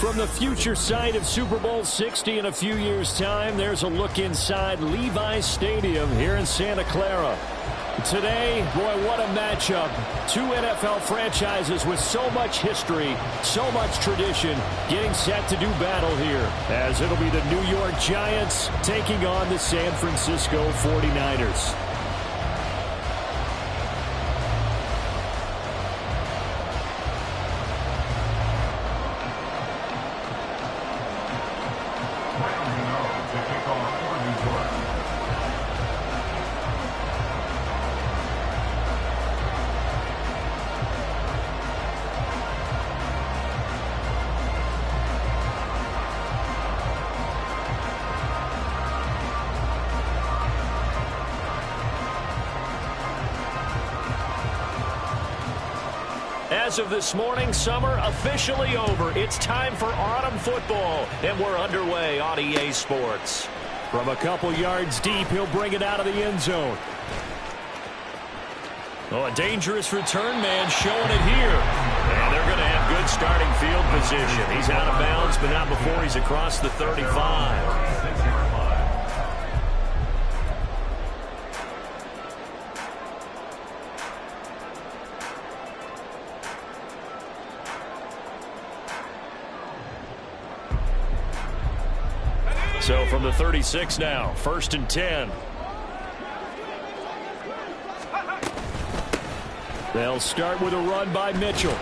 From the future site of Super Bowl 60 in a few years' time, there's a look inside Levi's Stadium here in Santa Clara. Today, boy, what a matchup. Two NFL franchises with so much history, so much tradition, getting set to do battle here, as it'll be the New York Giants taking on the San Francisco 49ers. As of this morning, summer officially over. It's time for autumn football, and we're underway on EA Sports. From a couple yards deep, he'll bring it out of the end zone. Oh, a dangerous return man showing it here. And they're going to have good starting field position. He's out of bounds, but not before he's across the 35. So from the 36 now, 1st and 10. They'll start with a run by Mitchell.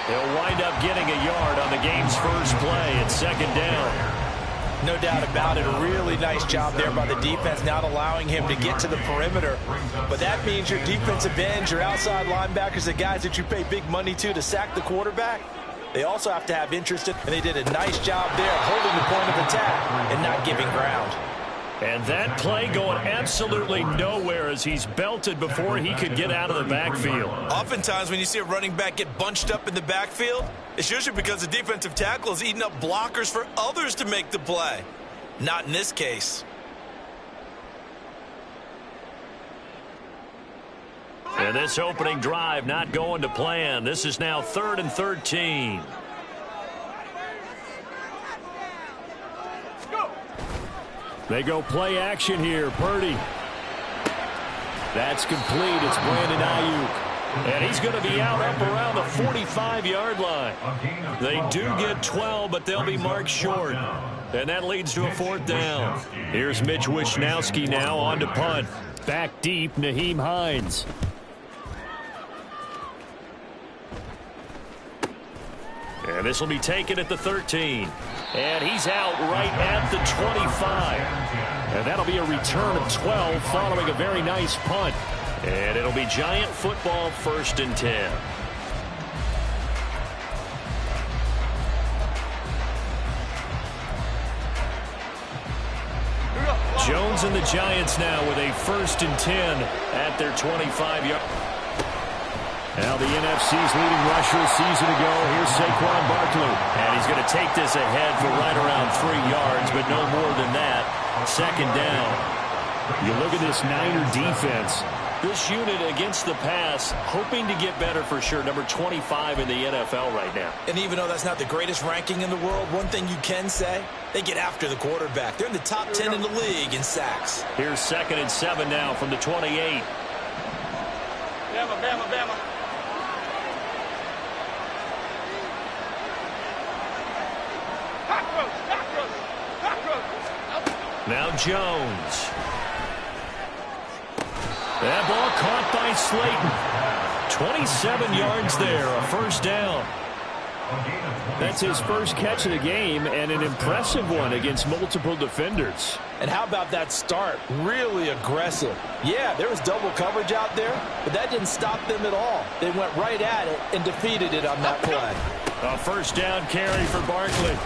He'll wind up getting a yard on the game's first play. It's 2nd down. No doubt about it. A really nice job there by the defense, not allowing him to get to the perimeter. But that means your defensive ends, your outside linebackers, the guys that you pay big money to sack the quarterback, they also have to have interest in, and they did a nice job there holding the point of attack and not giving ground. And that play going absolutely nowhere as he's belted before he could get out of the backfield. Oftentimes when you see a running back get bunched up in the backfield, it's usually because the defensive tackle is eating up blockers for others to make the play. Not in this case. And this opening drive not going to plan. This is now 3rd and 13. They go play action here. Purdy. That's complete. It's Brandon Ayuk. And he's going to be out up around the 45-yard line. They do get 12, but they'll be marked short. And that leads to a 4th down. Here's Mitch Wishnowsky now on to punt. Back deep, Nyheim Hines. And this will be taken at the 13. And he's out right at the 25. And that'll be a return of 12 following a very nice punt. And it'll be Giant football, 1st and 10. Jones and the Giants now with a 1st and 10 at their 25-yard. Now the NFC's leading rusher a season ago. Here's Saquon Barkley. And he's going to take this ahead for right around 3 yards, but no more than that. 2nd down. You look at this Niner defense. This unit against the pass, hoping to get better for sure. Number 25 in the NFL right now. And even though that's not the greatest ranking in the world, one thing you can say, they get after the quarterback. They're in the top 10 in the league in sacks. Here's 2nd and 7 now from the 28. Bama. Now Jones. That ball caught by Slayton. 27 yards there, a 1st down. That's his first catch of the game and an impressive one against multiple defenders. And how about that start? Really aggressive. Yeah, there was double coverage out there, but that didn't stop them at all. They went right at it and defeated it on that play. A 1st down carry for Barkley.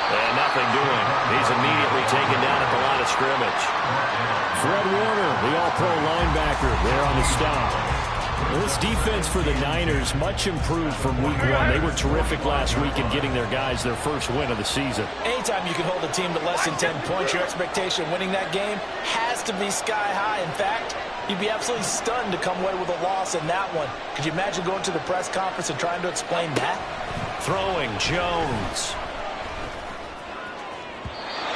And nothing doing. He's immediately taken down at the line of scrimmage. Fred Warner, the all-pro linebacker, there on the stop. Well, this defense for the Niners, much improved from week 1. They were terrific last week in getting their guys their first win of the season. Anytime you can hold a team to less than 10 points, your expectation of winning that game has to be sky high. In fact, you'd be absolutely stunned to come away with a loss in that one. Could you imagine going to the press conference and trying to explain that? Throwing Jones.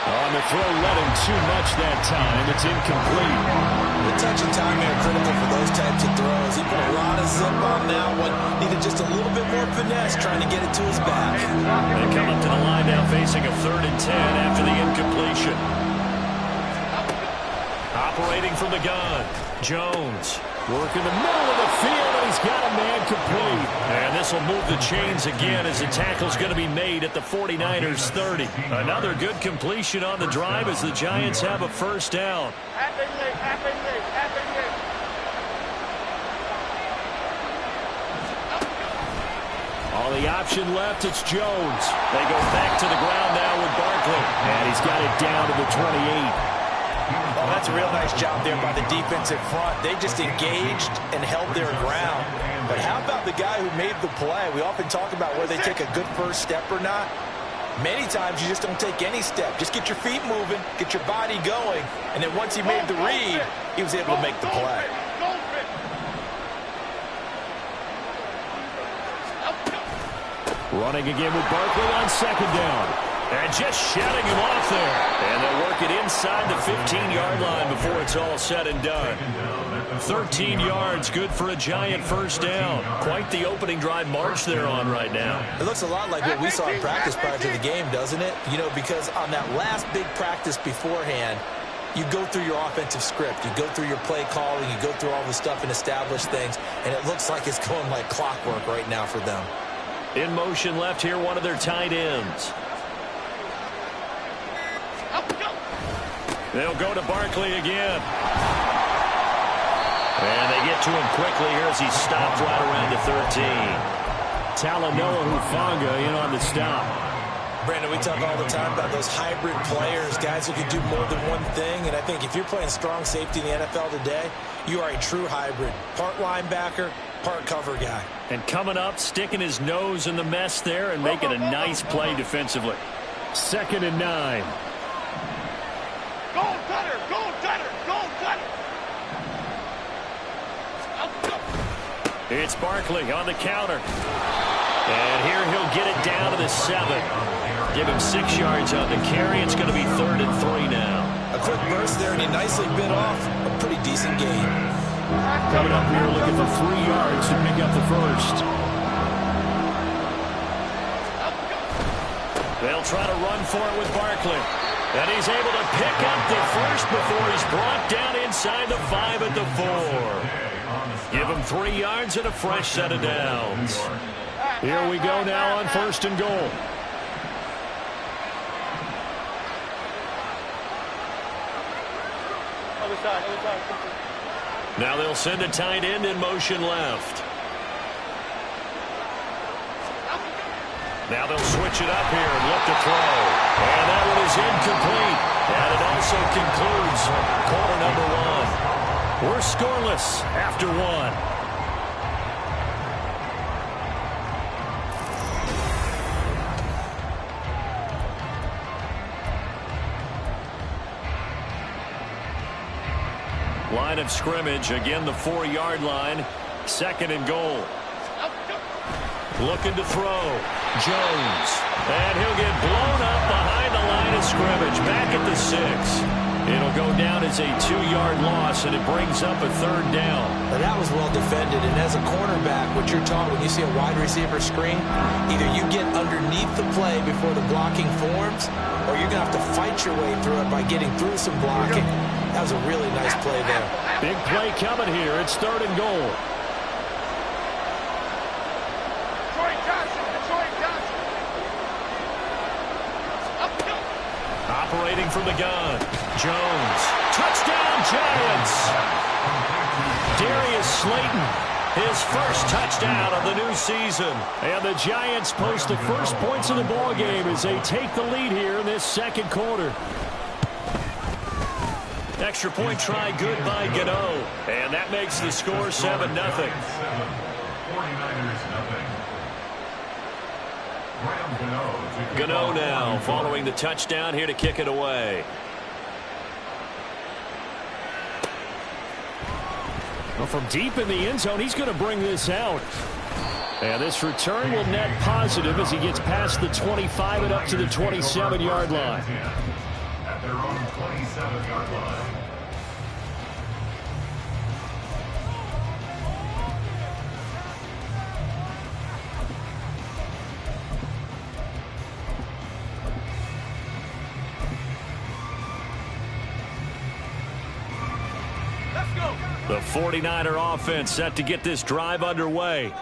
On the throw, led him too much that time. It's incomplete. The touch and timing are critical for those types of throws. He put a lot of zip on that one. Needed just a little bit more finesse trying to get it to his back. They come up to the line now facing a 3rd and 10 after the incompletion. Operating from the gun. Jones working the middle of the field, and he's got a man complete. And this will move the chains again as the tackle's going to be made at the 49ers 30. Another good completion on the drive as the Giants have a first down. On the option left, it's Jones. They go back to the ground now with Barkley. And he's got it down to the 28. Oh, that's a real nice job there by the defensive front. They just engaged and held their ground. But how about the guy who made the play? We often talk about whether they take a good first step or not. Many times you just don't take any step. Just get your feet moving, get your body going, and then once he made the read, he was able to make the play. Running again with Barkley on 2nd down. And just shutting him off there. And they'll work it inside the 15-yard line before it's all said and done. 13 yards, good for a Giant first down. Quite the opening drive march they're on right now. It looks a lot like what we saw in practice prior to the game, doesn't it? You know, because on that last big practice beforehand, you go through your offensive script. You go through your play calling. You go through all the stuff and establish things. And it looks like it's going like clockwork right now for them. In motion left here, one of their tight ends. They'll go to Barkley again. And they get to him quickly here as he's stopped right around the 13. Talanoa Hufanga in on the stop. Brandon, we talk all the time about those hybrid players, guys who can do more than one thing. And I think if you're playing strong safety in the NFL today, you are a true hybrid. Part linebacker, part cover guy. And coming up, sticking his nose in the mess there and making a nice play defensively. 2nd and 9. Goal cutter, goal cutter, goal cutter. It's Barkley on the counter. And here he'll get it down to the 7. Give him 6 yards on the carry. It's going to be 3rd and 3 now. A quick burst there, and he nicely bit off a pretty decent gain. Coming up here looking for 3 yards to pick up the first. They'll try to run for it with Barkley. And he's able to pick up the first before he's brought down inside the 5 at the 4. Give him 3 yards and a fresh set of downs. Here we go now on 1st and goal. Now they'll send a tight end in motion left. Now they'll switch it up here and look to throw. And that one is incomplete. And it also concludes quarter number 1. We're scoreless after 1. Line of scrimmage, again the 4-yard line. 2nd and goal. Looking to throw. Jones. And he'll get blown up behind the line of scrimmage. Back at the 6. It'll go down as a 2-yard loss, and it brings up a 3rd down. Now that was well defended, and as a cornerback, what you're taught when you see a wide receiver screen, either you get underneath the play before the blocking forms, or you're going to have to fight your way through it by getting through some blocking. That was a really nice play there. Big play coming here. It's 3rd and goal. Operating from the gun. Jones. Touchdown, Giants. Darius Slayton, his first touchdown of the new season. And the Giants post the first points of the ball game as they take the lead here in this 2nd quarter. Extra point try good by Gano. And that makes the score 7-0. 49ers nothing. Gano now following the touchdown here to kick it away. Well, from deep in the end zone, he's going to bring this out. And this return will net positive as he gets past the 25 and up to the 27-yard line. At their own 27-yard line. The 49er offense set to get this drive underway.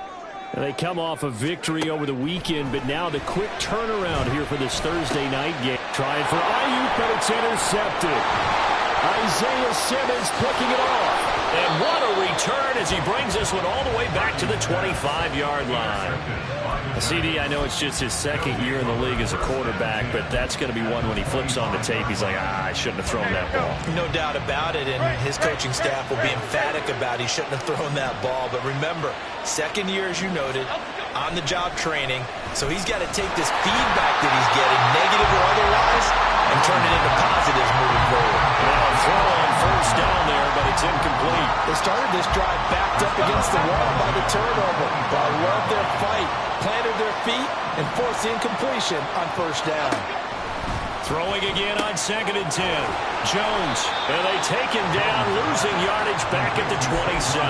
And they come off a victory over the weekend, but now the quick turnaround here for this Thursday night game. Trying for Ayuk, but it's intercepted. Isaiah Simmons picking it off. And what a return as he brings this one all the way back to the 25-yard line. CD, I know it's just his second year in the league as a quarterback, but that's going to be one when he flips on the tape, he's like, I shouldn't have thrown that ball. No doubt about it, and his coaching staff will be emphatic about he shouldn't have thrown that ball. But remember, second year, as you noted, on-the-job training, so he's got to take this feedback that he's getting, negative or otherwise, and turn it into positives moving forward. Now throw on first down there, but it's incomplete. They started this drive backed up against the wall by the turnover, but I love their fight. Planted their feet and forced incompletion on first down. Throwing again on 2nd and 10. Jones, and they take him down, losing yardage back at the 27.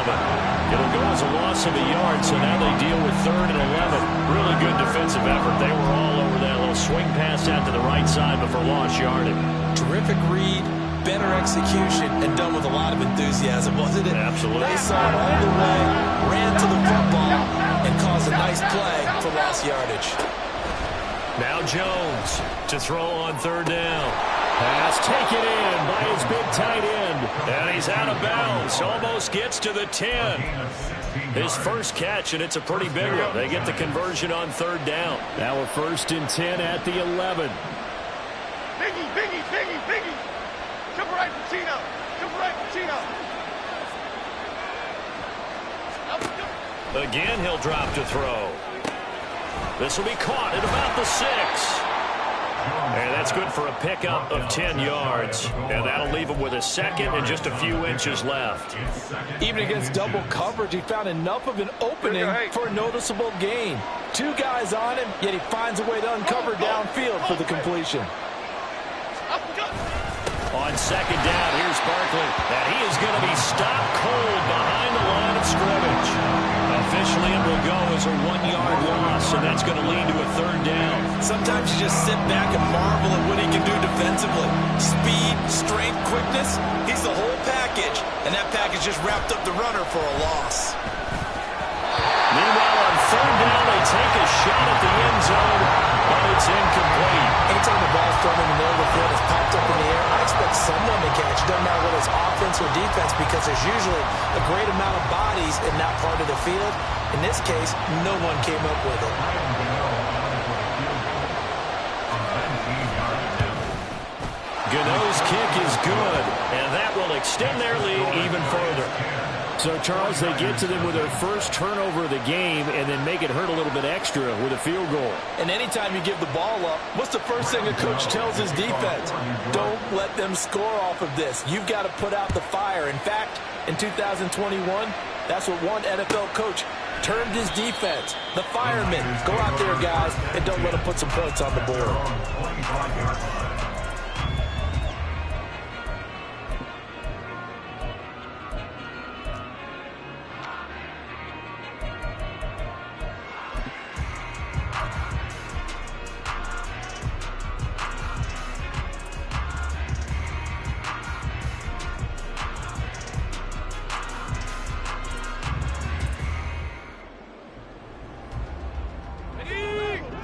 It'll go as a loss of a yard, so now they deal with 3rd and 11. Really good defensive effort. They were all over that little swing pass out to the right side, but for lost yardage. Terrific read, better execution, and done with a lot of enthusiasm, wasn't it? Absolutely. They saw it all the way, ran to the football, and caused a nice play for lost yardage. Now Jones to throw on 3rd down. Pass taken in by his big tight end. And he's out of bounds. Almost gets to the 10. His first catch, and it's a pretty big one. They get the conversion on 3rd down. Now a 1st and 10 at the 11. Biggie, Biggie, Biggie, Biggie. Jump right, Pacino. Jump right, Pacino. Again, he'll drop to throw. This will be caught at about the 6. And that's good for a pickup of 10 yards. And that'll leave him with a 2nd and just a few inches left. Even against double coverage, he found enough of an opening for a noticeable gain. 2 guys on him, yet he finds a way to uncover downfield for the completion. On 2nd down, here's Barkley. And he is going to be stopped cold behind the line of scrimmage. Officially, it will go as a 1-yard loss, and that's going to lead to a 3rd down. Sometimes you just sit back and marvel at what he can do defensively. Speed, strength, quickness, he's the whole package. And that package just wrapped up the runner for a loss. Meanwhile, on 3rd down, they take a shot at the end zone, but it's incomplete. Anytime the ball's thrown in the middle of the field, it's popped up in the air, I expect someone to catch. Doesn't matter whether it's offense or defense, because there's usually a great amount of bodies in that part of the field. In this case, no one came up with it. Gano's kick is good, and that will extend their lead even further. So, Charles, they get to them with their first turnover of the game and then make it hurt a little bit extra with a field goal. And anytime you give the ball up, what's the first thing a coach tells his defense? Don't let them score off of this. You've got to put out the fire. In fact, in 2021, that's what one NFL coach termed his defense. The firemen. Go out there, guys, and don't let them put some points on the board.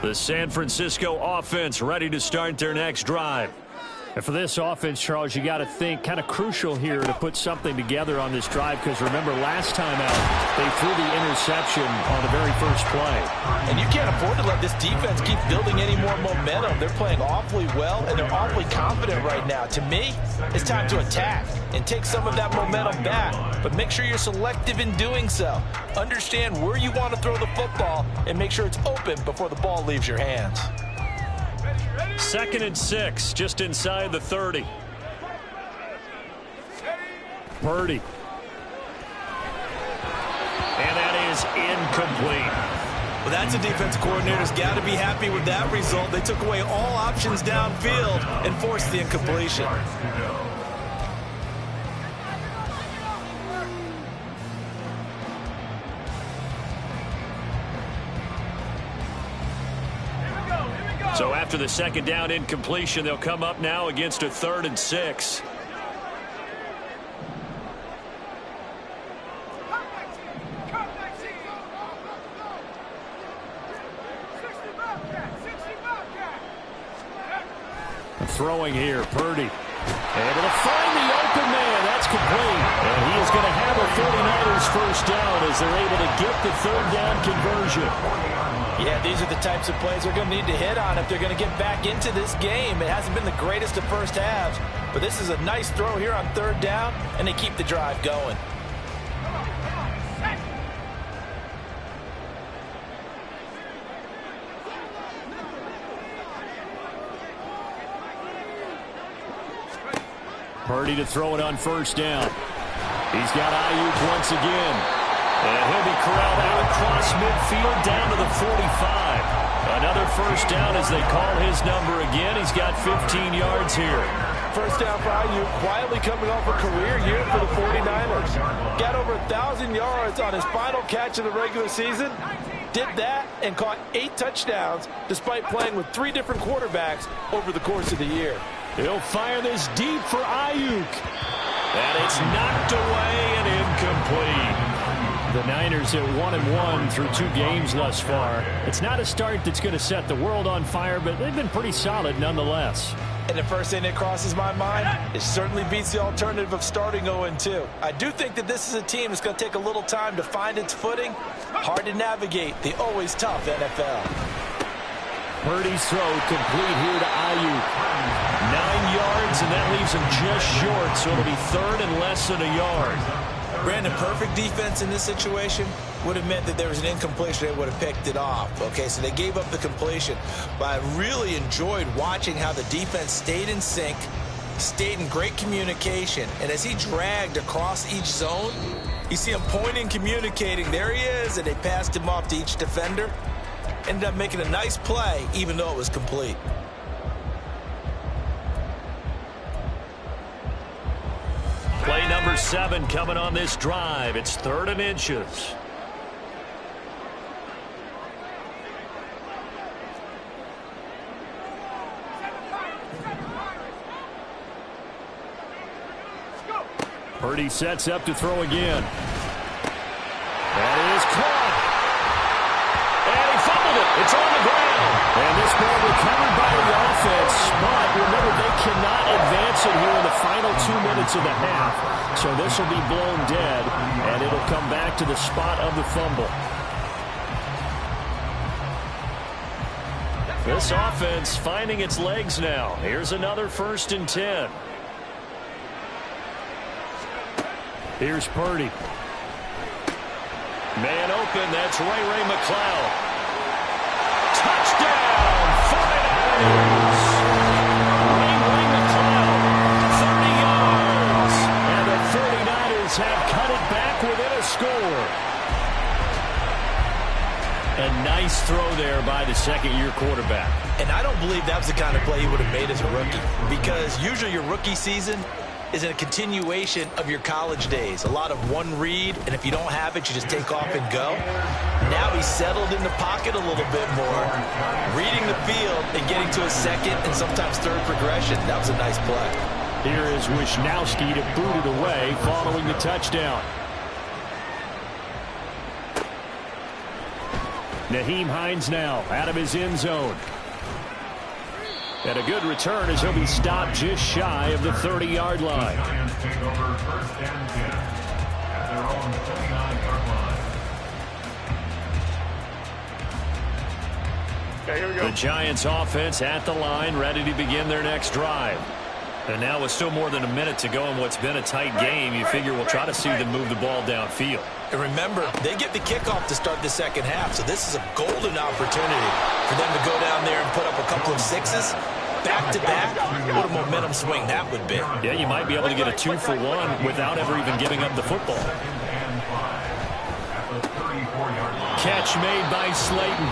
The San Francisco offense ready to start their next drive. And for this offense, Charles, you got to think kind of crucial here to put something together on this drive, because remember last time out they threw the interception on the very first play. And you can't afford to let this defense keep building any more momentum. They're playing awfully well, and they're awfully confident right now. To me, it's time to attack and take some of that momentum back. But make sure you're selective in doing so. Understand where you want to throw the football and make sure it's open before the ball leaves your hands. 2nd and 6, just inside the 30. Purdy. And that is incomplete. Well, that's a defensive coordinator's got to be happy with that result. They took away all options downfield and forced the incompletion. So after the second down incompletion, they'll come up now against a 3rd and 6. Throwing here, Purdy. Able to find the open man. That's complete. And he is going to have a 49ers first down as they're able to get the 3rd down conversion. Yeah, these are the types of plays they're going to need to hit on if they're going to get back into this game. It hasn't been the greatest of first halves, but this is a nice throw here on 3rd down, and they keep the drive going. Purdy to throw it on first down. He's got Ayuk once again. And he'll be corralled out across midfield down to the 45. Another first down as they call his number again. He's got 15 yards here. First down for Ayuk, quietly coming off a career year for the 49ers. Got over 1,000 yards on his final catch of the regular season. Did that and caught 8 touchdowns despite playing with 3 different quarterbacks over the course of the year. He'll fire this deep for Ayuk. And it's knocked away and incomplete. The Niners at 1-1 through 2 games thus far. It's not a start that's going to set the world on fire, but they've been pretty solid nonetheless. And the first thing that crosses my mind, it certainly beats the alternative of starting 0-2. I do think that this is a team that's going to take a little time to find its footing. Hard to navigate the always tough NFL. Purdy's throw complete here to Ayuk. 9 yards, and that leaves him just short, so it'll be 3rd and less than a yard. Brandon, perfect defense in this situation would have meant that there was an incompletion. They would have picked it off. Okay, so they gave up the completion. But I really enjoyed watching how the defense stayed in sync, stayed in great communication. And as he dragged across each zone, you see him pointing, communicating. There he is, and they passed him off to each defender. Ended up making a nice play, even though it was complete. Play number 7 coming on this drive. It's 3rd and inches. Purdy sets up to throw again. That is caught. And he fumbled it. It's on the ground. And this ball recovered by the offense. But remember, they cannot advance it here in the final 2 minutes of the half. So this will be blown dead, and it'll come back to the spot of the fumble. This offense finding its legs now. Here's another 1st and 10. Here's Purdy. Man open, that's Ray McCloud. Touchdown, 49ers! Ray McCloud, 30 yards. And the 49ers have cut it back within a score. A nice throw there by the second-year quarterback. And I don't believe that was the kind of play he would have made as a rookie. Because usually your rookie season is a continuation of your college days. A lot of one read, and if you don't have it, you just take off and go. Now he's settled in the pocket a little bit more, reading the field and getting to a second and sometimes 3rd progression. That was a nice play. Here is Wisnowski to boot it away following the touchdown. Nyheim Hines now out of his end zone. And a good return as he'll be stopped just shy of the 30-yard line. Giants take over 1st and 10 at their own 29-yard line. Okay, here we go. The Giants offense at the line, ready to begin their next drive. And now with still more than a minute to go in what's been a tight game, you figure we'll try to see them move the ball downfield. And remember, they get the kickoff to start the second half, so this is a golden opportunity for them to go down there and put up a couple of 6s. Back-to-back, what a momentum swing that would be. Yeah, you might be able to get a 2-for-1 without ever even giving up the football. catch made by Slayton.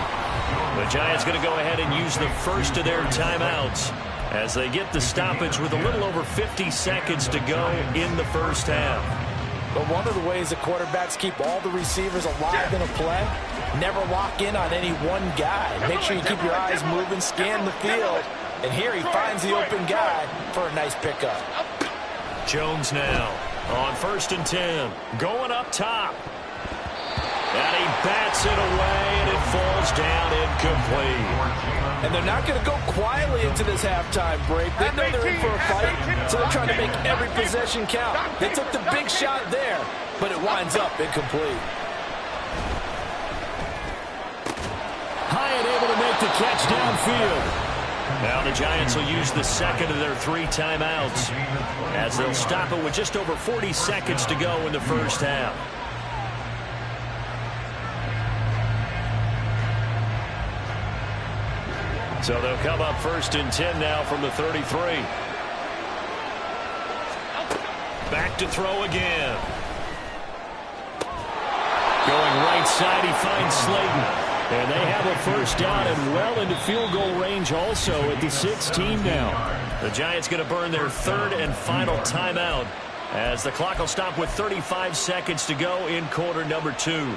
The Giants going to go ahead and use the first of their timeouts as they get the stoppage with a little over 50 seconds to go in the first half. But one of the ways that quarterbacks keep all the receivers alive in a play, never lock in on any one guy. Make sure you keep your eyes moving, scan the field. And here he finds the open guy for a nice pickup. Jones now on 1st and 10. Going up top. And he bats it away, and it falls down incomplete. And they're not going to go quietly into this halftime break. They know they're in for a fight, so they're trying to make every possession count. They took the big shot there, but it winds up incomplete. Hyatt able to make the catch downfield. Now the Giants will use the second of their 3 timeouts as they'll stop it with just over 40 seconds to go in the first half. So they'll come up 1st and 10 now from the 33. Back to throw again. Going right side, he finds Slayton. And they have a first down and well into field goal range also at the 16 now. The Giants going to burn their 3rd and final timeout as the clock will stop with 35 seconds to go in quarter number 2.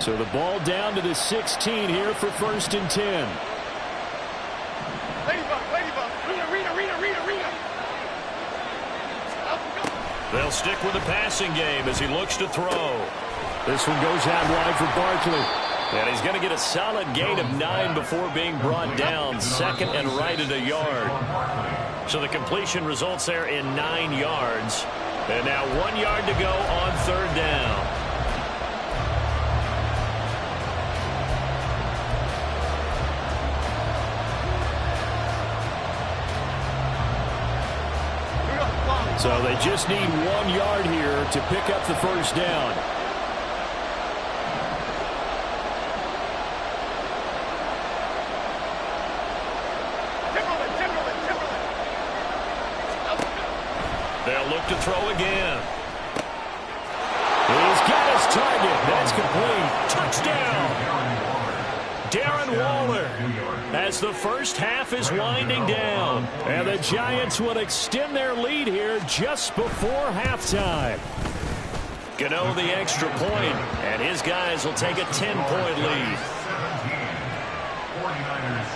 So the ball down to the 16 here for 1st and 10. They'll stick with the passing game as he looks to throw. This one goes out wide for Barkley. And he's going to get a solid gain of 9 before being brought down. 2nd and right at a yard. So the completion results there in 9 yards. And now 1 yard to go on 3rd down. So they just need 1 yard here to pick up the first down. They'll look to throw again. He's got his target. That's complete. Touchdown. Darren Waller, as the first half is winding down. And the Giants will extend their lead here just before halftime. Gano the extra point, and his guys will take a 10-point lead. 49ers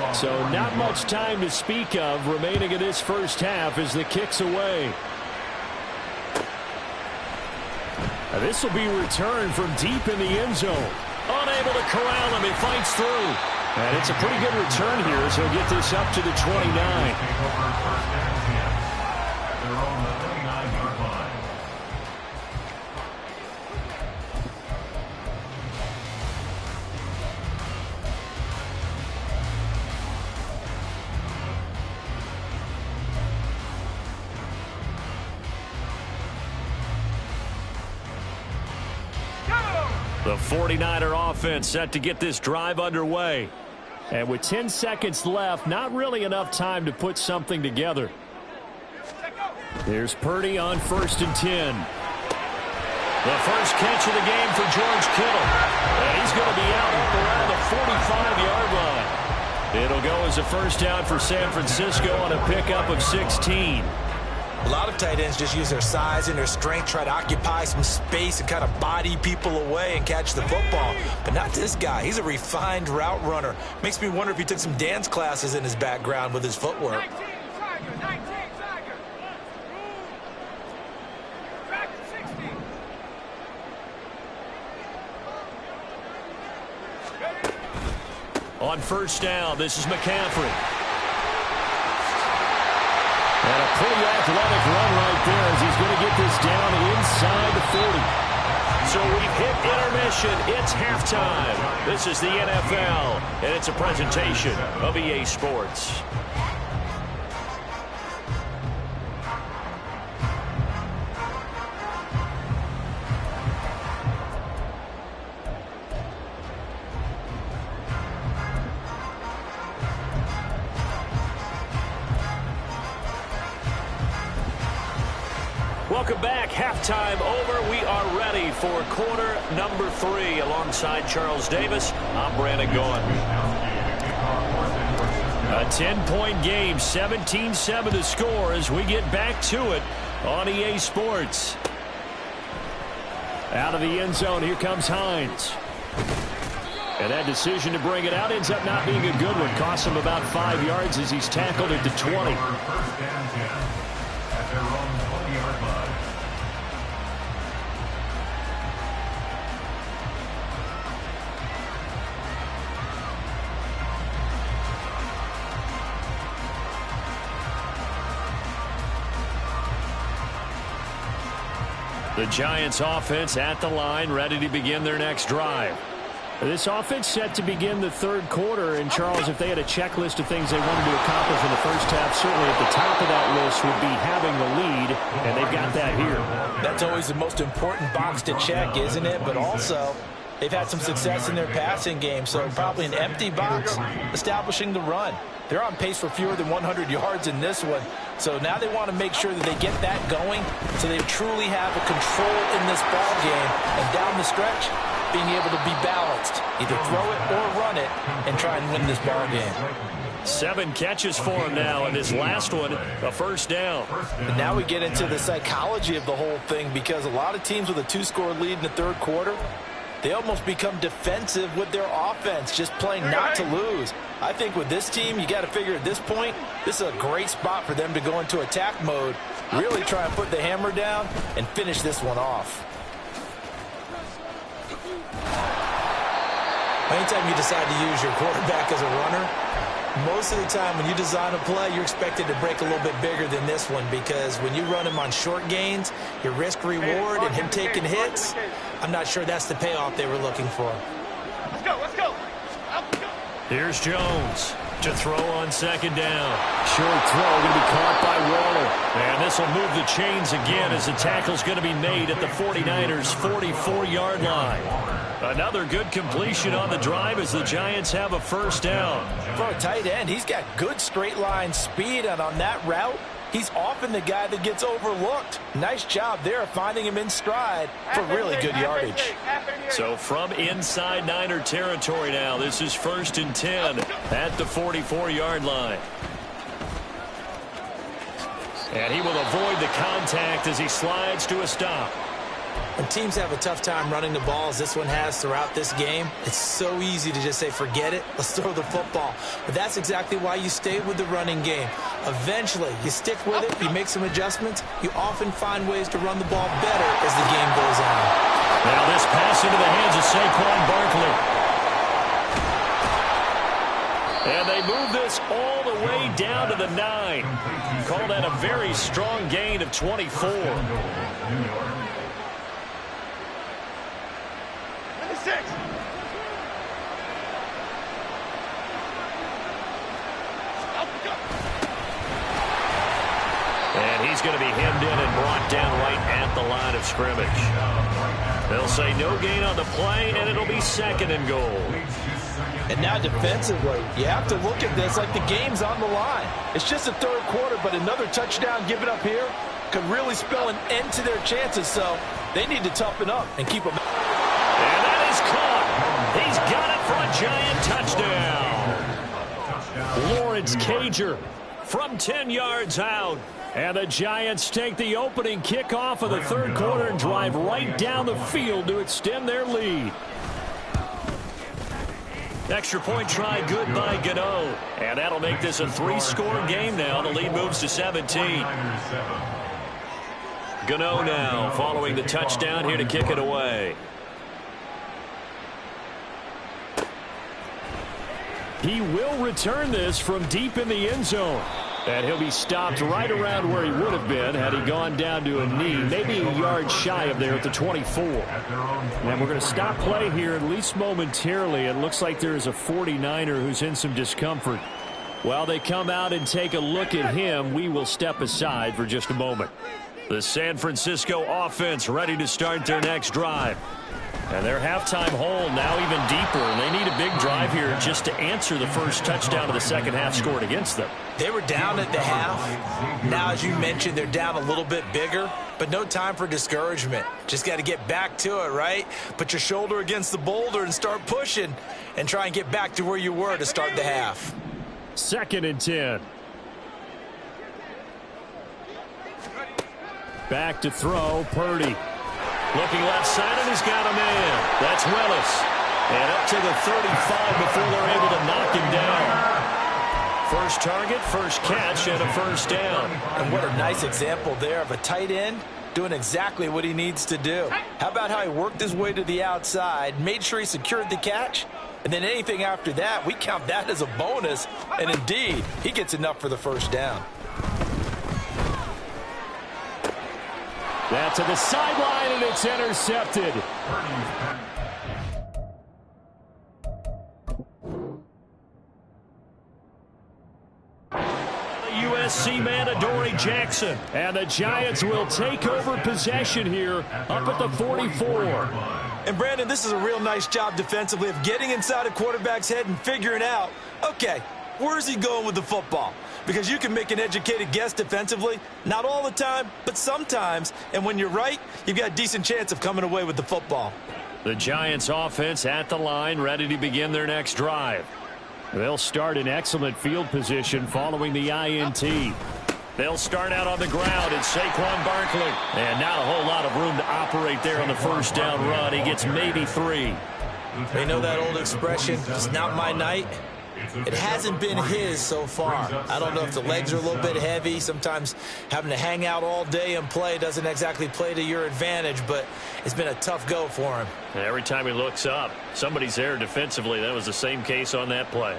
7. So not much time to speak of remaining in this first half as the kick's away. Now this will be returned from deep in the end zone. Unable to corral him, he fights through. And it's a pretty good return here as he'll get this up to the 29. The 49er offense set to get this drive underway. And with 10 seconds left, not really enough time to put something together. Here's Purdy on 1st and 10. The first catch of the game for George Kittle. And he's going to be out around the 45-yard line. It'll go as a first down for San Francisco on a pickup of 16. A lot of tight ends just use their size and their strength, try to occupy some space and kind of body people away and catch the football. But not this guy. He's a refined route runner. Makes me wonder if he took some dance classes in his background with his footwork. 19, Tiger. Back to 60. On first down, this is McCaffrey. And a pretty athletic run right there as he's going to get this down inside the 40. So we've hit intermission. It's halftime. This is the NFL, and it's a presentation of EA Sports. Welcome back. Halftime over. We are ready for quarter number 3. Alongside Charles Davis, I'm Brandon Gaughan. A 10-point game, 17-7 to score as we get back to it on EA Sports. Out of the end zone, here comes Hines. And that decision to bring it out ends up not being a good one. Costs him about 5 yards as he's tackled at the 20. First and 10 at their own 20-yard line. The Giants offense at the line, ready to begin their next drive. This offense set to begin the third quarter, and Charles, if they had a checklist of things they wanted to accomplish in the first half, certainly at the top of that list would be having the lead, and they've got that here. That's always the most important box to check, isn't it? But also, they've had some success in their passing game, so probably an empty box establishing the run. They're on pace for fewer than 100 yards in this one. So now they want to make sure that they get that going so they truly have a control in this ball game. And down the stretch, being able to be balanced. Either throw it or run it and try and win this ball game. 7 catches for him now, and his last one, a first down. And now we get into the psychology of the whole thing, because a lot of teams with a 2-score lead in the third quarter, they almost become defensive with their offense, just playing not to lose. I think with this team, you got to figure at this point, this is a great spot for them to go into attack mode, really try and put the hammer down and finish this one off. Anytime you decide to use your quarterback as a runner, most of the time when you design a play, you're expected to break a little bit bigger than this one, because when you run him on short gains, your risk-reward and him taking hits, I'm not sure that's the payoff they were looking for. Let's go, let's go. Here's Jones to throw on second down. Short throw going to be caught by Waller. And this will move the chains again as the tackle's going to be made at the 49ers' 44-yard line. Another good completion on the drive as the Giants have a first down. For a tight end, he's got good straight line speed, and on that route, he's often the guy that gets overlooked. Nice job there of finding him in stride for really good yardage. So from inside Niner territory now, this is 1st and 10 at the 44-yard line. And he will avoid the contact as he slides to a stop. When teams have a tough time running the ball, as this one has throughout this game, it's so easy to just say, forget it, let's throw the football. But that's exactly why you stay with the running game. Eventually, you stick with it, you make some adjustments, you often find ways to run the ball better as the game goes on. Now this pass into the hands of Saquon Barkley. And they move this all the way down to the 9. Call that a very strong gain of 24. 6. And he's going to be hemmed in and brought down right at the line of scrimmage. They'll say no gain on the play, and it'll be 2nd and goal. And now defensively, you have to look at this like the game's on the line. It's just a third quarter, but another touchdown given up here could really spell an end to their chances. So they need to toughen up and keep them. And that is caught. He's got it for a giant touchdown. Lawrence Cager from 10 yards out. And the Giants take the opening kickoff of the third quarter and drive right down the field to extend their lead. Extra point try good by Gano. And that'll make this a 3-score game now. The lead moves to 17. Gano now following the touchdown here to kick it away. He will return this from deep in the end zone. And he'll be stopped right around where he would have been had he gone down to a knee, maybe a yard shy of there at the 24. And we're going to stop play here, at least momentarily. It looks like there is a 49er who's in some discomfort. While they come out and take a look at him, we will step aside for just a moment. The San Francisco offense ready to start their next drive. And their halftime hole now even deeper, and they need a big drive here just to answer the first touchdown of the second half scored against them. They were down at the half. Now, as you mentioned, they're down a little bit bigger, but no time for discouragement. Just got to get back to it, right? Put your shoulder against the boulder and start pushing and try and get back to where you were to start the half. 2nd and 10. Back to throw, Purdy. Looking left side, and he's got a man. That's Willis. And up to the 35 before they're able to knock him down. First target, first catch, and a first down. And what a nice example there of a tight end doing exactly what he needs to do. How about how he worked his way to the outside, made sure he secured the catch, and then anything after that, we count that as a bonus. And indeed, he gets enough for the first down. That's to the sideline, and it's intercepted. USC man Adoree Jackson. And the Giants will take over possession here up at the 44. And Brandon, this is a real nice job defensively of getting inside a quarterback's head and figuring out, okay, where's he going with the football? Because you can make an educated guess defensively, not all the time, but sometimes. And when you're right, you've got a decent chance of coming away with the football. The Giants offense at the line, ready to begin their next drive. They'll start in excellent field position following the INT. They'll start out on the ground. It's Saquon Barkley. And not a whole lot of room to operate there on the first down run. He gets maybe 3. They know that old expression, it's not my night. It hasn't been his so far. I don't know if the legs are a little bit heavy. Sometimes having to hang out all day and play doesn't exactly play to your advantage, but it's been a tough go for him. Every time he looks up, somebody's there defensively. That was the same case on that play.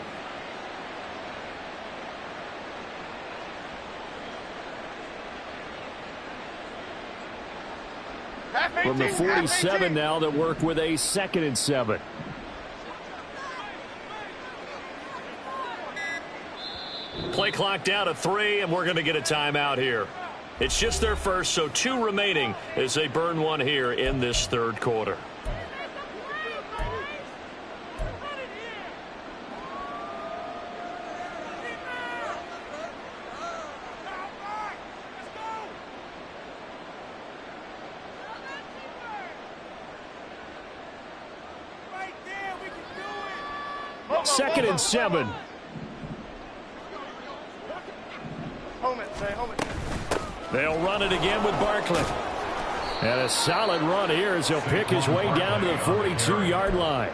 From the 47 now, they'll work with a 2nd and 7. Play clock down to 3, and we're going to get a timeout here. It's just their first, so 2 remaining as they burn one here in this third quarter. Second and 7. They'll run it again with Barkley. And a solid run here as he'll pick his way down to the 42-yard line.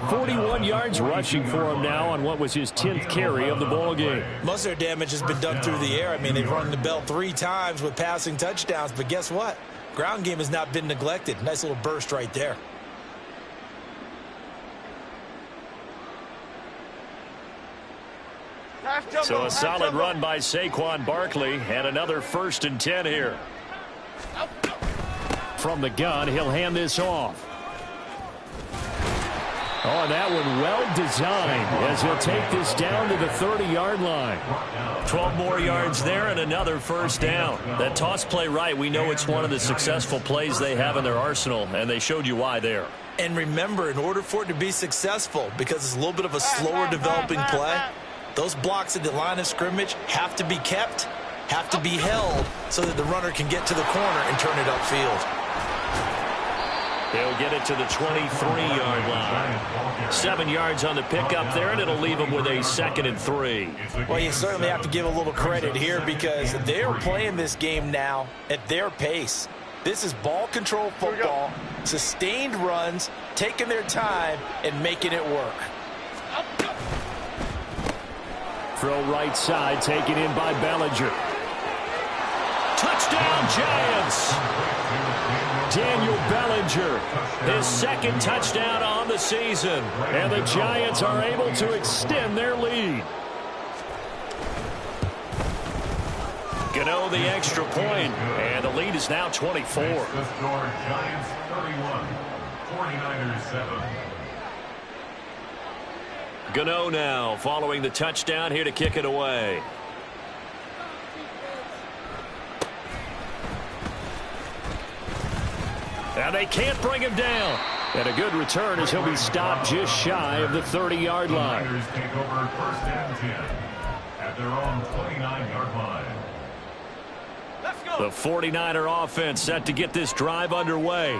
41 yards rushing for him now on what was his 10th carry of the ball game. Most of their damage has been done through the air. I mean, they've rung the bell 3 times with passing touchdowns, but guess what? Ground game has not been neglected. Nice little burst right there. So a solid run by Saquon Barkley and another 1st and 10 here. From the gun, he'll hand this off. Oh, and that one well designed as he'll take this down to the 30-yard line. 12 more yards there and another first down. That toss play right, we know it's one of the successful plays they have in their arsenal, and they showed you why there. And remember, in order for it to be successful, because it's a little bit of a slower developing play, those blocks at the line of scrimmage have to be kept, have to be held, so that the runner can get to the corner and turn it upfield. They'll get it to the 23-yard line. 7 yards on the pickup there, and it'll leave them with a 2nd and 3. Well, you certainly have to give a little credit here because they're playing this game now at their pace. This is ball control football, sustained runs, taking their time, and making it work. Throw right side, taken in by Bellinger. Touchdown, Giants! Daniel Bellinger, his 2nd touchdown on the season. And the Giants are able to extend their lead. Gano the extra point, and the lead is now 24. Giants 31, 49ers 7. Gano now following the touchdown here to kick it away. Now they can't bring him down. And a good return as he'll be stopped just shy of the 30-yard line. Niners take over first and 10 at their own 29-yard line. The 49er offense set to get this drive underway.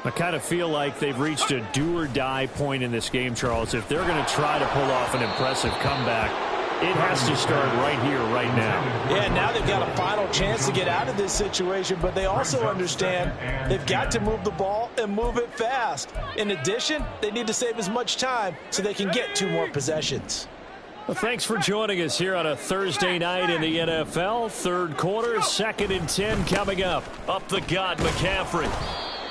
I kind of feel like they've reached a do-or-die point in this game, Charles. If they're going to try to pull off an impressive comeback, it has to start right here, right now. Yeah, now they've got a final chance to get out of this situation, but they also understand they've got to move the ball and move it fast. In addition, they need to save as much time so they can get 2 more possessions. Well, thanks for joining us here on a Thursday night in the NFL. Third quarter, 2nd and 10 coming up. Up the gut, McCaffrey.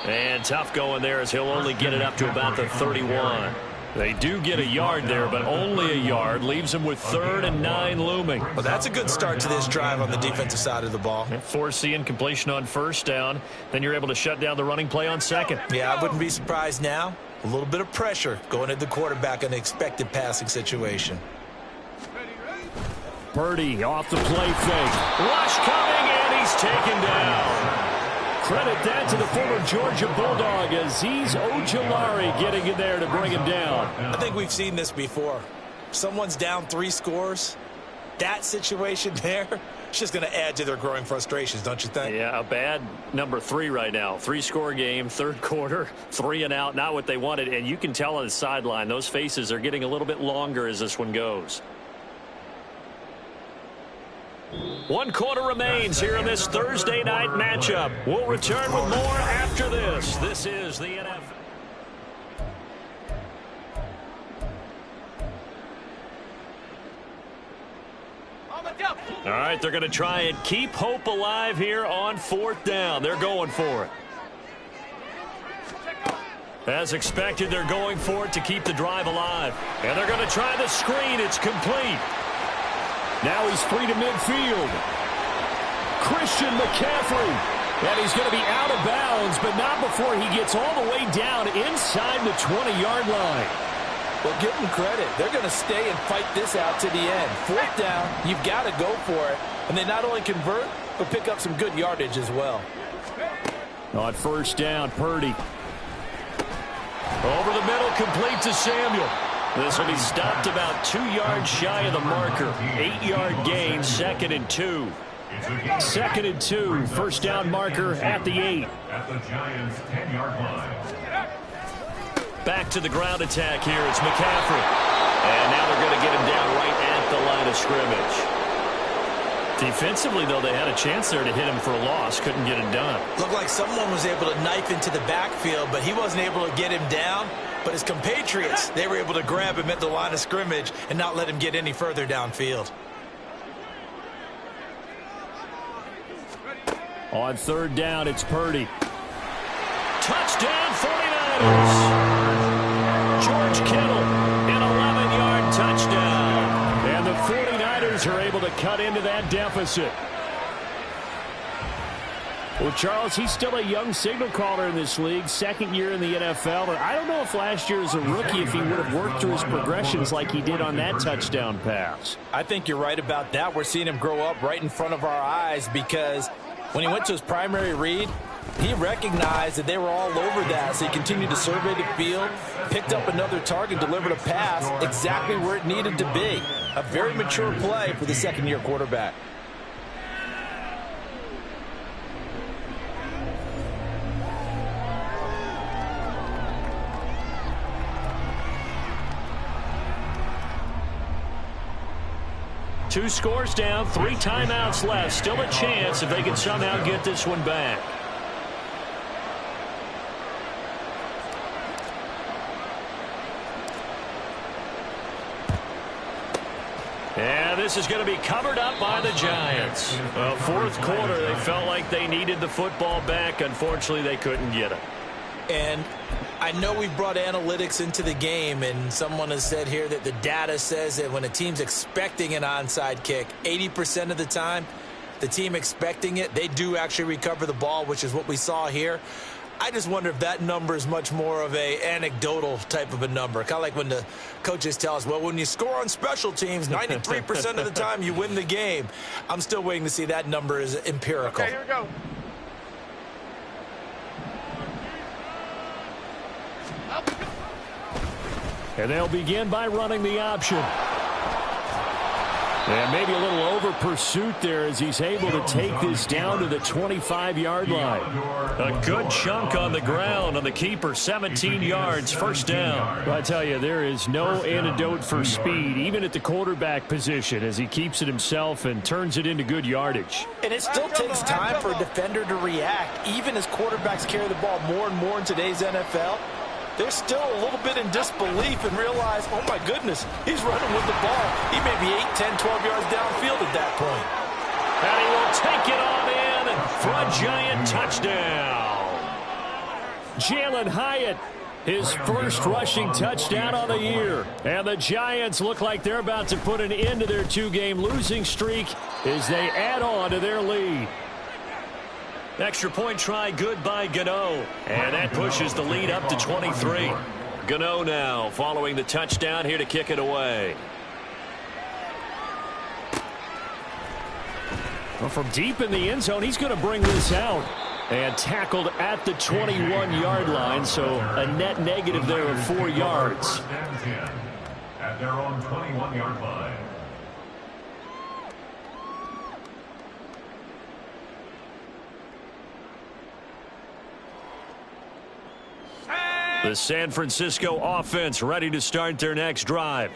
And tough going there as he'll only get it up to about the 31. They do get a yard there, but only a yard. Leaves them with 3rd and 9 looming. Well, that's a good start to this drive on the defensive side of the ball. Force the incompletion on 1st down. Then you're able to shut down the running play on 2nd. Yeah, I wouldn't be surprised now. A little bit of pressure going at the quarterback in an expected passing situation. Purdy off the play fake. Rush coming, and he's taken down. Credit that to the former Georgia Bulldog, Azeez Ojulari getting in there to bring him down. I think we've seen this before. Someone's down 3 scores. That situation there, it's just going to add to their growing frustrations, don't you think? Yeah, a bad number 3 right now. 3-score game, 3rd quarter, 3 and out, not what they wanted. And you can tell on the sideline, those faces are getting a little bit longer as this one goes. 1 quarter remains here in this Thursday night matchup. We'll return with more after this. This is the NFL. All right, they're going to try and keep hope alive here on 4th down. They're going for it. As expected, they're going for it to keep the drive alive. And they're going to try the screen. It's complete. Now he's free to midfield. Christian McCaffrey. And he's going to be out of bounds, but not before he gets all the way down inside the 20-yard line. Well, give them credit. They're going to stay and fight this out to the end. 4th down, you've got to go for it. And they not only convert, but pick up some good yardage as well. On 1st down, Purdy. Over the middle, complete to Samuel. This will be stopped about 2 yards shy of the marker. 8-yard gain, 2nd and 2. 2nd and 2, 1st down marker at the 8. At the Giants' 10-yard line. Back to the ground attack here. It's McCaffrey. And now they're going to get him down right at the line of scrimmage. Defensively, though, they had a chance there to hit him for a loss. Couldn't get it done. Looked like someone was able to knife into the backfield, but he wasn't able to get him down. But his compatriots, they were able to grab him at the line of scrimmage and not let him get any further downfield. On 3rd down, it's Purdy. Touchdown, 49ers. George Kittle, an 11-yard touchdown. And the 49ers are able to cut into that deficit. Well, Charles, he's still a young signal caller in this league, 2nd year in the NFL. But I don't know if last year as a rookie, if he would have worked through his progressions like he did on that touchdown pass. I think you're right about that. We're seeing him grow up right in front of our eyes because when he went to his primary read, he recognized that they were all over that. So he continued to survey the field, picked up another target, delivered a pass exactly where it needed to be. A very mature play for the 2nd-year quarterback. Two scores down, 3 timeouts left. Still a chance if they can somehow get this one back. And this is going to be covered up by the Giants. Well, 4th quarter, they felt like they needed the football back. Unfortunately, they couldn't get it. And I know we've brought analytics into the game, and someone has said here that the data says that when a team's expecting an onside kick, 80% of the time, the team expecting it, they do actually recover the ball, which is what we saw here. I just wonder if that number is much more of a anecdotal type of a number. Kind of like when the coaches tell us, well, when you score on special teams, 93% of the time you win the game. I'm still waiting to see that number is empirical. Okay, here we go. And they'll begin by running the option. And maybe a little over pursuit there as he's able to take this down to the 25-yard line. A good chunk on the ground on the keeper, 17 yards, first down. Well, I tell you, there is no antidote for speed, even at the quarterback position, as he keeps it himself and turns it into good yardage. And it still takes time for a defender to react, even as quarterbacks carry the ball more and more in today's NFL. They're still a little bit in disbelief and realize, oh, my goodness, he's running with the ball. He may be 8, 10, 12 yards downfield at that point. And he will take it on in for a Giant touchdown. Jalen Hyatt, his first rushing touchdown on the year. And the Giants look like they're about to put an end to their 2-game losing streak as they add on to their lead. Extra point try good by Gano. And that pushes the lead up to 23. Gano now following the touchdown here to kick it away. Well, from deep in the end zone, he's going to bring this out. And tackled at the 21-yard line, so a net negative there of 4 yards. At their own 21-yard line. The San Francisco offense ready to start their next drive.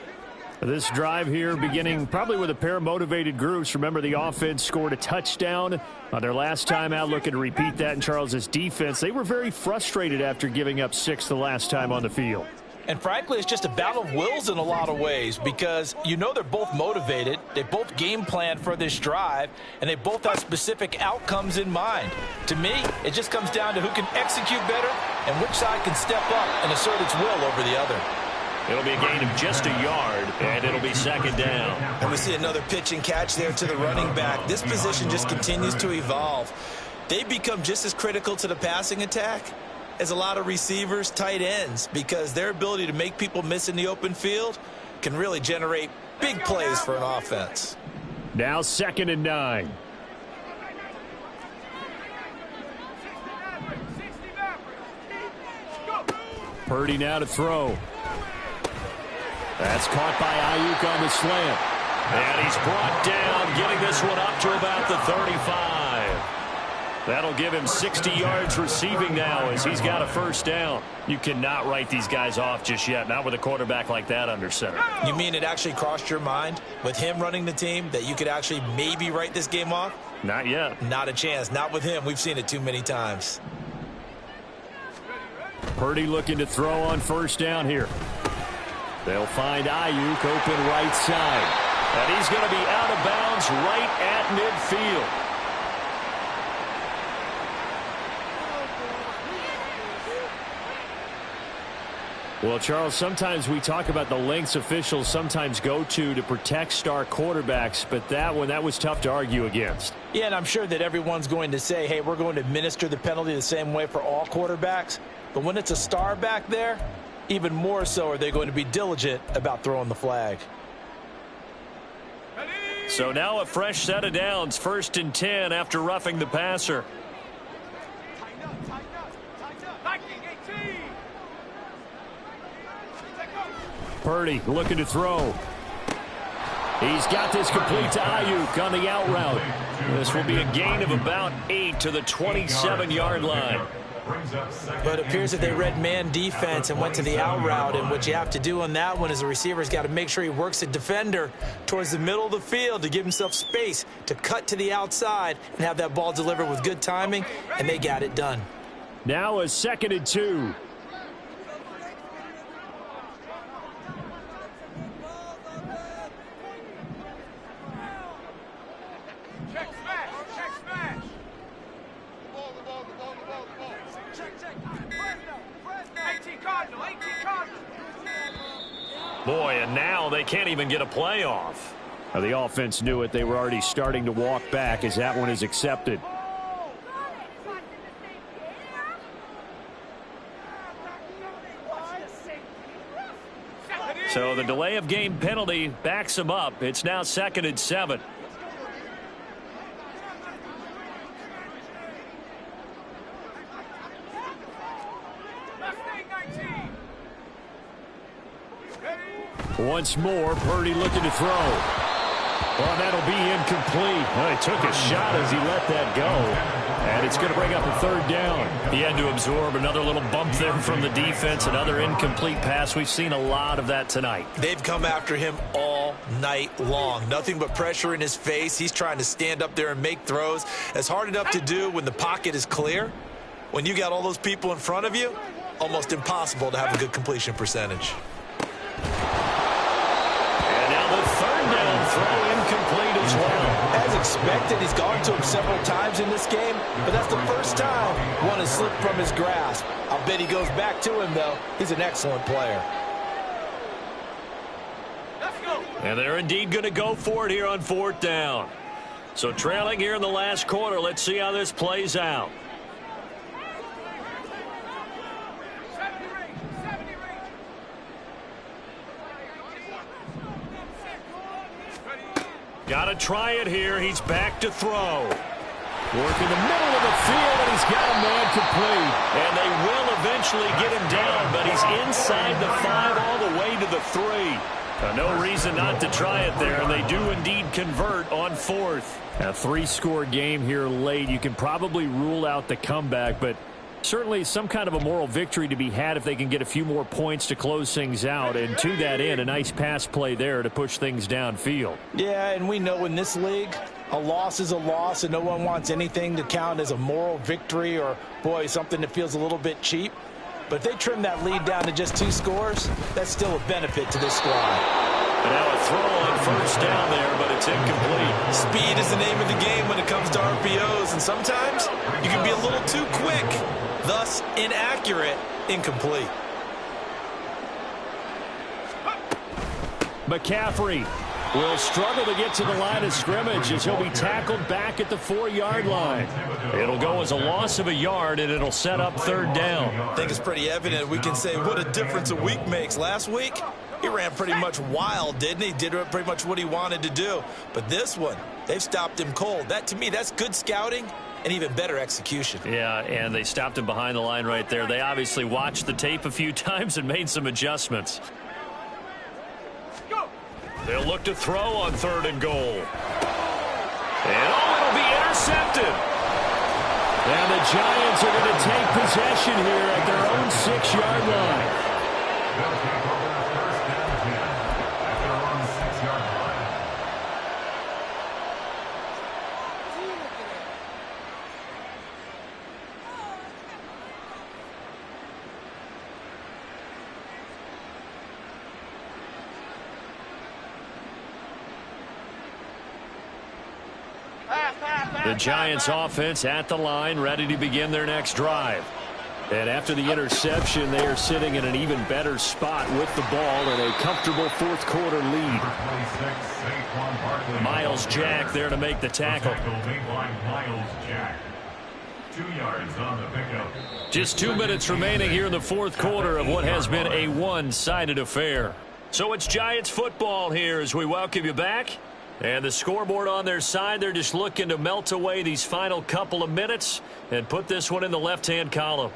This drive here beginning probably with a pair of motivated groups. Remember, the offense scored a touchdown on their last time out. Looking to repeat that in Charles's defense. They were very frustrated after giving up 6 the last time on the field. And frankly, it's just a battle of wills in a lot of ways because you know they're both motivated. They both game plan for this drive, and they both have specific outcomes in mind. To me, it just comes down to who can execute better and which side can step up and assert its will over the other. It'll be a gain of just a yard, and it'll be second down. And we see another pitch and catch there to the running back. This position just continues to evolve. They become just as critical to the passing attack as a lot of receivers, tight ends, because their ability to make people miss in the open field can really generate big plays for an offense. Now 2nd and 9. Purdy now to throw. That's caught by Ayuk on the slant. And he's brought down, getting this one up to about the 35. That'll give him 60 yards receiving now as he's got a first down. You cannot write these guys off just yet, not with a quarterback like that under center. You mean it actually crossed your mind with him running the team that you could actually maybe write this game off? Not yet. Not a chance. Not with him. We've seen it too many times. Purdy looking to throw on first down here. They'll find Ayuk open right side. And he's going to be out of bounds right at midfield. Well, Charles, sometimes we talk about the lengths officials sometimes go to protect star quarterbacks, but that was tough to argue against. Yeah, and I'm sure that everyone's going to say, hey, we're going to administer the penalty the same way for all quarterbacks. But when it's a star back there, even more so are they going to be diligent about throwing the flag. So now a fresh set of downs, 1st and 10 after roughing the passer. Purdy looking to throw. He's got this complete to Ayuk on the out route. This will be a gain of about 8 to the 27-yard line. But it appears that they read man defense and went to the out route, and what you have to do on that one is the receiver's got to make sure he works the defender towards the middle of the field to give himself space to cut to the outside and have that ball delivered with good timing, and they got it done. Now a 2nd and 2. Boy, and now they can't even get a playoff. The offense knew it. They were already starting to walk back as that one is accepted. So the delay of game penalty backs him up. It's now 2nd and 7. Once more, Purdy looking to throw. Well, that'll be incomplete. Well, he took a shot as he let that go. And it's going to bring up a third down. He had to absorb another little bump there from the defense. Another incomplete pass. We've seen a lot of that tonight. They've come after him all night long. Nothing but pressure in his face. He's trying to stand up there and make throws. It's hard enough to do when the pocket is clear. When you got all those people in front of you, almost impossible to have a good completion percentage. And now the third down throw incomplete as well. As expected, he's gone to him several times in this game, but that's the first time one has slipped from his grasp. I'll bet he goes back to him, though. He's an excellent player. And they're indeed going to go for it here on fourth down. So trailing here in the last quarter. Let's see how this plays out. Got to try it here. He's back to throw. Working the middle of the field, and he's got a man complete. And they will eventually get him down, but he's inside the 5 all the way to the 3. No reason not to try it there, and they do indeed convert on fourth. A 3-score game here late. You can probably rule out the comeback, but certainly some kind of a moral victory to be had if they can get a few more points to close things out. And to that end, a nice pass play there to push things downfield. Yeah, and we know in this league, a loss is a loss, and no one wants anything to count as a moral victory or, boy, something that feels a little bit cheap. But if they trim that lead down to just 2 scores, that's still a benefit to this squad. And now a throw on first down there, but it's incomplete. Speed is the name of the game when it comes to RPOs, and sometimes you can be a little too quick, thus inaccurate, incomplete. McCaffrey will struggle to get to the line of scrimmage as he'll be tackled back at the 4-yard line. It'll go as a loss of a yard, and it'll set up third down. I think it's pretty evident. We can say what a difference a week makes. Last week, he ran pretty much wild, didn't he? Did pretty much what he wanted to do. But this one, they've stopped him cold. That, to me, that's good scouting and even better execution. Yeah, and they stopped him behind the line right there. They obviously watched the tape a few times and made some adjustments. They'll look to throw on 3rd and goal. And it'll be intercepted. And the Giants are going to take possession here at their own 6-yard line. They'll take over first and 10 at their own 6-yard line. The Giants offense at the line, ready to begin their next drive. And after the interception, they are sitting in an even better spot with the ball in a comfortable fourth quarter lead. Miles Jack there to make the tackle. Miles Jack. 2 yards on the pickup. Just 2 minutes remaining here in the fourth quarter of what has been a one-sided affair. So it's Giants football here as we welcome you back. And the scoreboard on their side, they're just looking to melt away these final couple of minutes and put this one in the left-hand column.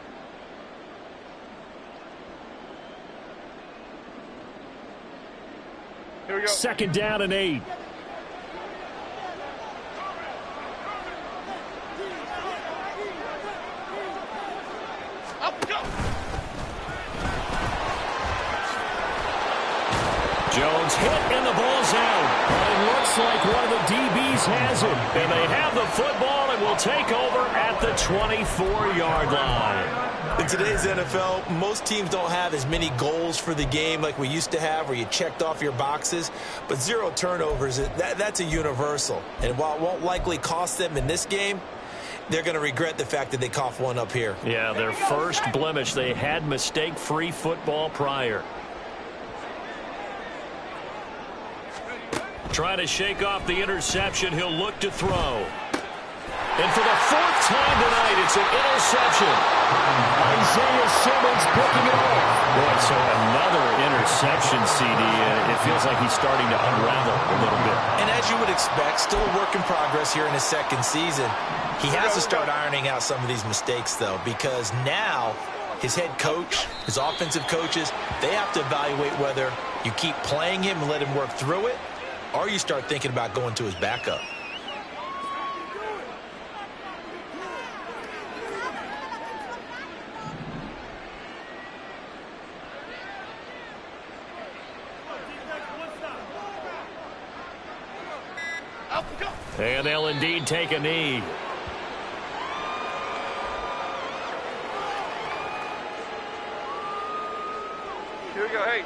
Here we go. 2nd down and 8. Up, go. Jones hit and the ball's out. But it looks like one of the DBs has it. And they have the football and will take over at the 24-yard line. In today's NFL, most teams don't have as many goals for the game like we used to have where you checked off your boxes. But 0 turnovers, that's a universal. And while it won't likely cost them in this game, they're going to regret the fact that they coughed one up here. Yeah, their first blemish. They had mistake-free football prior. Trying to shake off the interception. He'll look to throw. And for the 4th time tonight, it's an interception. Isaiah Simmons picking it off. Boy, so another interception, CD. It feels like he's starting to unravel a little bit. And as you would expect, still a work in progress here in his 2nd season. He has to start ironing out some of these mistakes, though, because now his head coach, his offensive coaches, they have to evaluate whether you keep playing him and let him work through it, or you start thinking about going to his backup. And they'll indeed take a knee. Here we go, hey.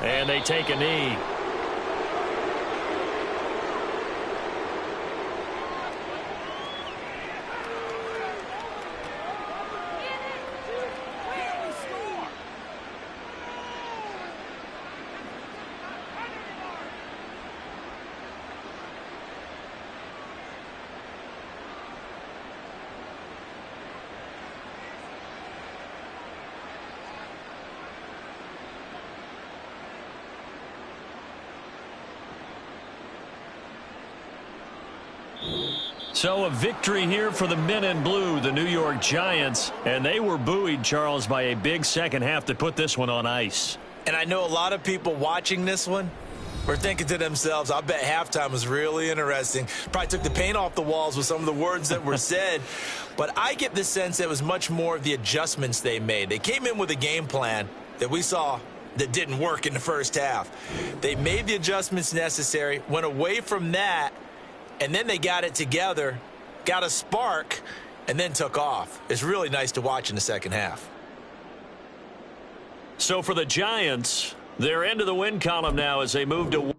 And they take a knee. So a victory here for the men in blue, the New York Giants. And they were buoyed, Charles, by a big second half to put this one on ice. And I know a lot of people watching this one were thinking to themselves, I bet halftime was really interesting. Probably took the paint off the walls with some of the words that were said. But I get the sense it was much more of the adjustments they made. They came in with a game plan that we saw that didn't work in the first half. They made the adjustments necessary, went away from that, and then they got it together, got a spark, and then took off. It's really nice to watch in the second half. So for the Giants, they're into the win column now as they move to